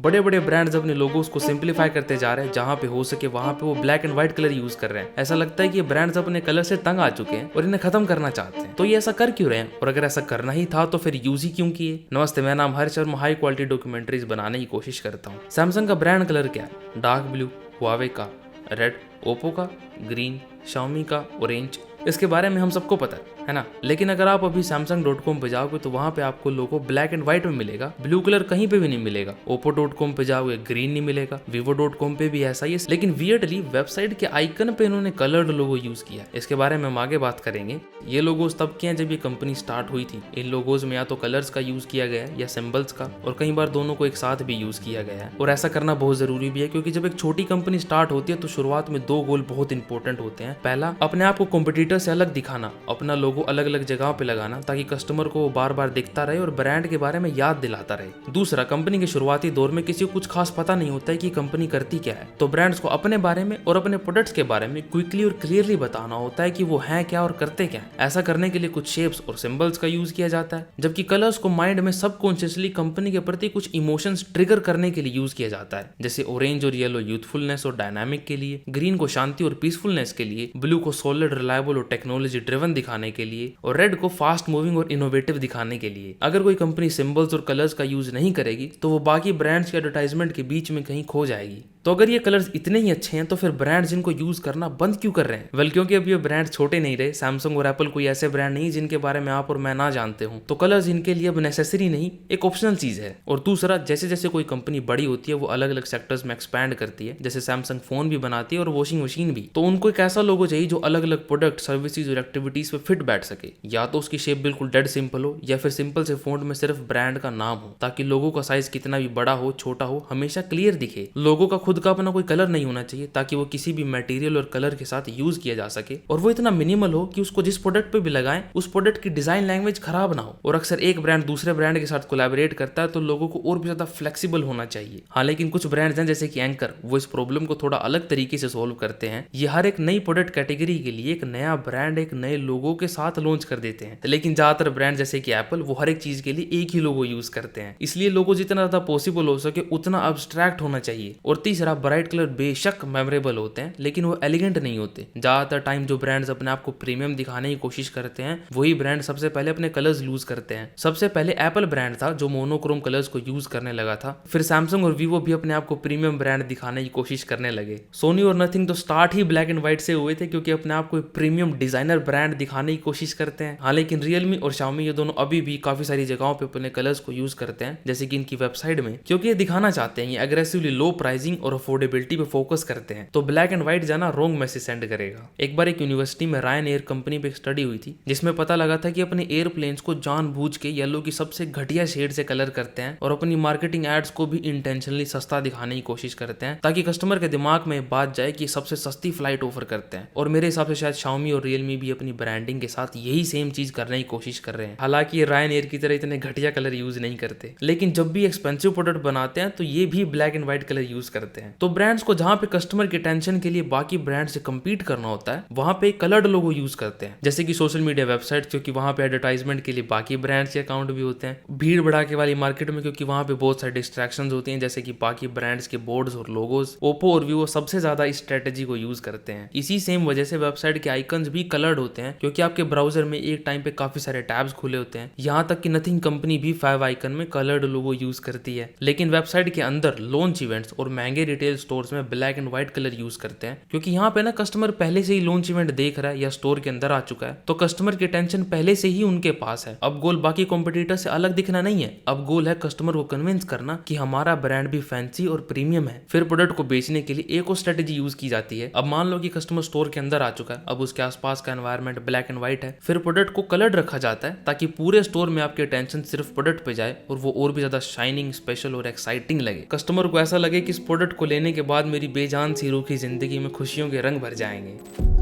बड़े बड़े ब्रांड्स अपने लोगोस को सिंप्लीफाई करते जा रहे हैं, जहाँ पे हो सके वहाँ पे वो black and white colour use कर रहे हैं। ऐसा लगता है कि ये ब्रांड्स अपने कलर से तंग आ चुके हैं और इन्हें खत्म करना चाहते हैं। तो ये ऐसा कर क्यों रहे हैं, और अगर ऐसा करना ही था तो फिर यूज ही क्यों किए। नमस्ते, मेरा नाम हर्ष और मैं हाई क्वालिटी डॉक्यूमेंट्रीज बनाने की कोशिश करता हूँ। सैमसंग का ब्रांड कलर क्या है? डार्क ब्लू, हुआवे का रेड, ओप्पो का ग्रीन, शाओमी का ऑरेंज। इसके बारे में हम सबको पता है ना। लेकिन अगर आप अभी samsung.com पे जाओगे तो वहां पे आपको लोगो ब्लैक एंड व्हाइट में मिलेगा, ब्लू कलर कहीं पे भी नहीं मिलेगा। oppo.com पे जाओगे ग्रीन नहीं मिलेगा, vivo.com पे भी ऐसा ही है। लेकिन वियर्डली वेबसाइट के आइकन पे इन्होंने कलर्ड लोगो यूज किया। इसके बारे में हम आगे बात करेंगे। ये लोगोज तब के हैं जब ये कंपनी स्टार्ट हुई थी। इन लोगोज में या तो कलर्स का यूज किया गया है या सिंबल्स का, और कई बार दोनों को एक साथ भी यूज किया गया है। और ऐसा करना बहुत जरूरी भी है, क्योंकि जब एक छोटी कंपनी स्टार्ट होती है तो शुरुआत में दो गोल बहुत इंपॉर्टेंट होते हैं। पहला, अपने आप को कॉम्पिटिटर से अलग दिखाना, अपना लोगो अलग अलग जगह पे लगाना ताकि कस्टमर को बार बार दिखता रहे और ब्रांड के बारे में याद दिलाता रहे। दूसरा, कंपनी के शुरुआती दौर में किसी को कुछ खास पता नहीं होता है कि कंपनी करती क्या है, तो ब्रांड्स को अपने बारे में और अपने प्रोडक्ट्स के बारे में क्विकली और क्लियरली बताना होता है कि वो है क्या और करते क्या है। ऐसा करने के लिए कुछ शेप्स और सिंबल्स का यूज किया जाता है, जबकि कलर्स को माइंड में सबकॉन्शियसली कंपनी के प्रति कुछ इमोशंस ट्रिगर करने के लिए यूज किया जाता है। जैसे ऑरेंज और येलो यूथफुलनेस और डायनामिक के लिए, ग्रीन को शांति और पीसफुलनेस के लिए, ब्लू को सॉलिड, रिलायबल और टेक्नोलॉजी ड्रिवन दिखाने के लिए, और रेड को फास्ट मूविंग और इनोवेटिव दिखाने के लिए। अगर कोई कंपनी सिंबल्स और कलर्स का यूज नहीं करेगी तो वो बाकी ब्रांड्स के एडवर्टाइजमेंट के बीच में कहीं खो जाएगी। तो अगर ये कलर्स इतने ही अच्छे हैं तो फिर ब्रांड्स इनको यूज करना बंद क्यों कर रहे हैं? वेल, क्योंकि अब ये ब्रांड्स छोटे नहीं रहे। सैमसंग और एप्पल कोई ऐसे ब्रांड नहीं जिनके बारे में आप और मैं ना जानते हूं, तो कलर्स इनके लिए अब नेसेसरी नहीं, एक ऑप्शनल चीज है। और दूसरा, जैसे जैसे कोई कंपनी बड़ी होती है वो अलग अलग सेक्टर्स में एक्सपैंड करती है। जैसे सैमसंग फोन भी बनाती है और वॉशिंग मशीन भी, तो उनको एक ऐसा लोगो चाहिए जो अलग अलग प्रोडक्ट, सर्विसेज और एक्टिविटीज पे फिट बैठ सके। या तो उसकी शेप बिल्कुल डेड सिंपल हो, या फिर सिंपल से फॉन्ट में सिर्फ ब्रांड का नाम हो, ताकि लोगों का साइज कितना भी बड़ा हो छोटा हो हमेशा क्लियर दिखे। लोगों का खुद का अपना कोई कलर नहीं होना चाहिए, ताकि वो किसी भी मटेरियल और कलर के साथ यूज किया जा सके, और वो इतना मिनिमल हो कि उसको जिस प्रोडक्ट पे भी लगाएं उस प्रोडक्ट की डिजाइन लैंग्वेज खराब ना हो। और अक्सर एक ब्रांड दूसरे ब्रांड के साथ कोलैबोरेट करता है तो लोगों को और भी ज्यादा फ्लेक्सिबल होना चाहिए। हाँ, लेकिन कुछ ब्रांड्स हैं जैसे कि एंकर, वो इस प्रॉब्लम को थोड़ा अलग तरीके से सोल्व करते हैं। ये हर एक नई प्रोडक्ट कैटेगरी के लिए एक नया ब्रांड एक नए लोगो के साथ लॉन्च कर देते हैं। लेकिन ज्यादातर ब्रांड जैसे कि एप्पल, वो हर एक चीज के लिए एक ही लोगो यूज करते हैं। इसलिए लोगो जितना ज्यादा पॉसिबल हो सके उतना अब्स्ट्रैक्ट होना चाहिए। और तीसरा, ब्राइट कलर बेशक मेमोरेबल होते हैं लेकिन वो एलिगेंट नहीं होते। ज्यादातर टाइम जो ब्रांड्स अपने आप को प्रीमियम दिखाने की कोशिश करते हैं वही ब्रांड सबसे पहले अपने कलर्स लूज करते हैं। सबसे पहले एप्पल ब्रांड था जो मोनोक्रोम कलर्स को यूज करने लगा था। फिर सैमसंग और वीवो भी अपने आप को प्रीमियम ब्रांड दिखाने की कोशिश करने लगे। सोनी और नथिंग तो start he black and white से हुए थे, क्योंकि अपने आप को प्रीमियम डिजाइनर ब्रांड दिखाने की कोशिश करते हैं। हाँ, लेकिन रियलमी और शाओमी ये दोनों अभी भी काफी सारी जगहों पे अपने कलर्स को यूज करते हैं, जैसे कि इनकी वेबसाइट में, क्योंकि ये दिखाना चाहते हैं ये अग्रेसिवली लो प्राइसिंग और अफोर्डेबिलिटी पे फोकस करते हैं। तो ब्लैक एंड व्हाइट जाना रॉन्ग मैसेज सेंड करेगा। एक बार एक यूनिवर्सिटी में रायन एयर कंपनी पे एक स्टडी हुई थी, जिसमें पता लगा था कि अपने एयरप्लेन्स को जानबूझ के येलो की सबसे घटिया शेड से कलर करते हैं और अपनी मार्केटिंग एड्स को भी इंटेंशनली सस्ता दिखाने की कोशिश करते हैं, ताकि कस्टमर के दिमाग में बात जाए कि सबसे सस्ती फ्लाइट ऑफर करते हैं। और मेरे हिसाब से शायद शाओमी और रियलमी भी अपनी ब्रांडिंग के साथ यही सेम चीज करने की कोशिश कर रहे हैं। हालांकि ये रायन एयर की तरह इतने घटिया कलर यूज नहीं करते, लेकिन जब भी एक्सपेंसिव प्रोडक्ट बनाते हैं तो ये भी black and white colour use करते हैं। तो ब्रांड्स को जहां पे कस्टमर के टेंशन के लिए बाकी ब्रांड से कम्पीट करना होता है वहां पे कलर्ड लोगो यूज करते हैं। जैसे कि सोशल मीडिया वेबसाइट, क्योंकि वहां पे एडवर्टाइजमेंट के लिए बाकी ब्रांड्स के अकाउंट भी होते हैं। भीड़ भड़ाके वाली मार्केट में, क्योंकि वहां पे बहुत सारे डिस्ट्रैक्शंस होती हैं, जैसे कि बाकी ब्रांड्स के बोर्ड्स और लोगोस। ओप्पो और वीवो सबसे ज्यादा इस स्ट्रेटेजी को यूज करते हैं। इसी सेम वजह से वेबसाइट के आइकन्स भी कलर्ड होते हैं, क्योंकि आपके ब्राउजर में एक टाइम पे काफी सारे टैब्स खुले होते हैं। यहाँ तक कि नथिंग कंपनी भी 5 आइकन में कलर्ड लोगो यूज करती है। लेकिन वेबसाइट के अंदर लॉन्च इवेंट्स और महंगे रिटेल स्टोर्स में black and white colour use करते हैं, क्योंकि यहाँ पे ना कस्टमर पहले से ही लॉन्च इवेंट देख रहा है या स्टोर के अंदर आ चुका है, तो कस्टमर की टेंशन पहले से ही उनके पास है। अब गोल बाकी कॉम्पिटिटर से अलग दिखना नहीं है, अब गोल है कस्टमर को कन्विंस करना कि हमारा ब्रांड भी फैंसी और प्रीमियम है। फिर प्रोडक्ट को बेचने के लिए एक और स्ट्रेटेजी यूज की जाती है। अब मान लो कि कस्टमर स्टोर के अंदर आ चुका है, अब उसके आसपास का एनवायरनमेंट ब्लैक एंड व्हाइट है, फिर प्रोडक्ट को कलर्ड रखा जाता है ताकि पूरे स्टोर में आपकी अटेंशन सिर्फ प्रोडक्ट पे जाए और वो और भी ज्यादा शाइनिंग, स्पेशल और एक्साइटिंग लगे। कस्टमर को ऐसा लगे कि इस प्रोडक्ट को लेने के बाद मेरी बेजान सी रूखी जिंदगी में खुशियों के रंग भर जाएंगे।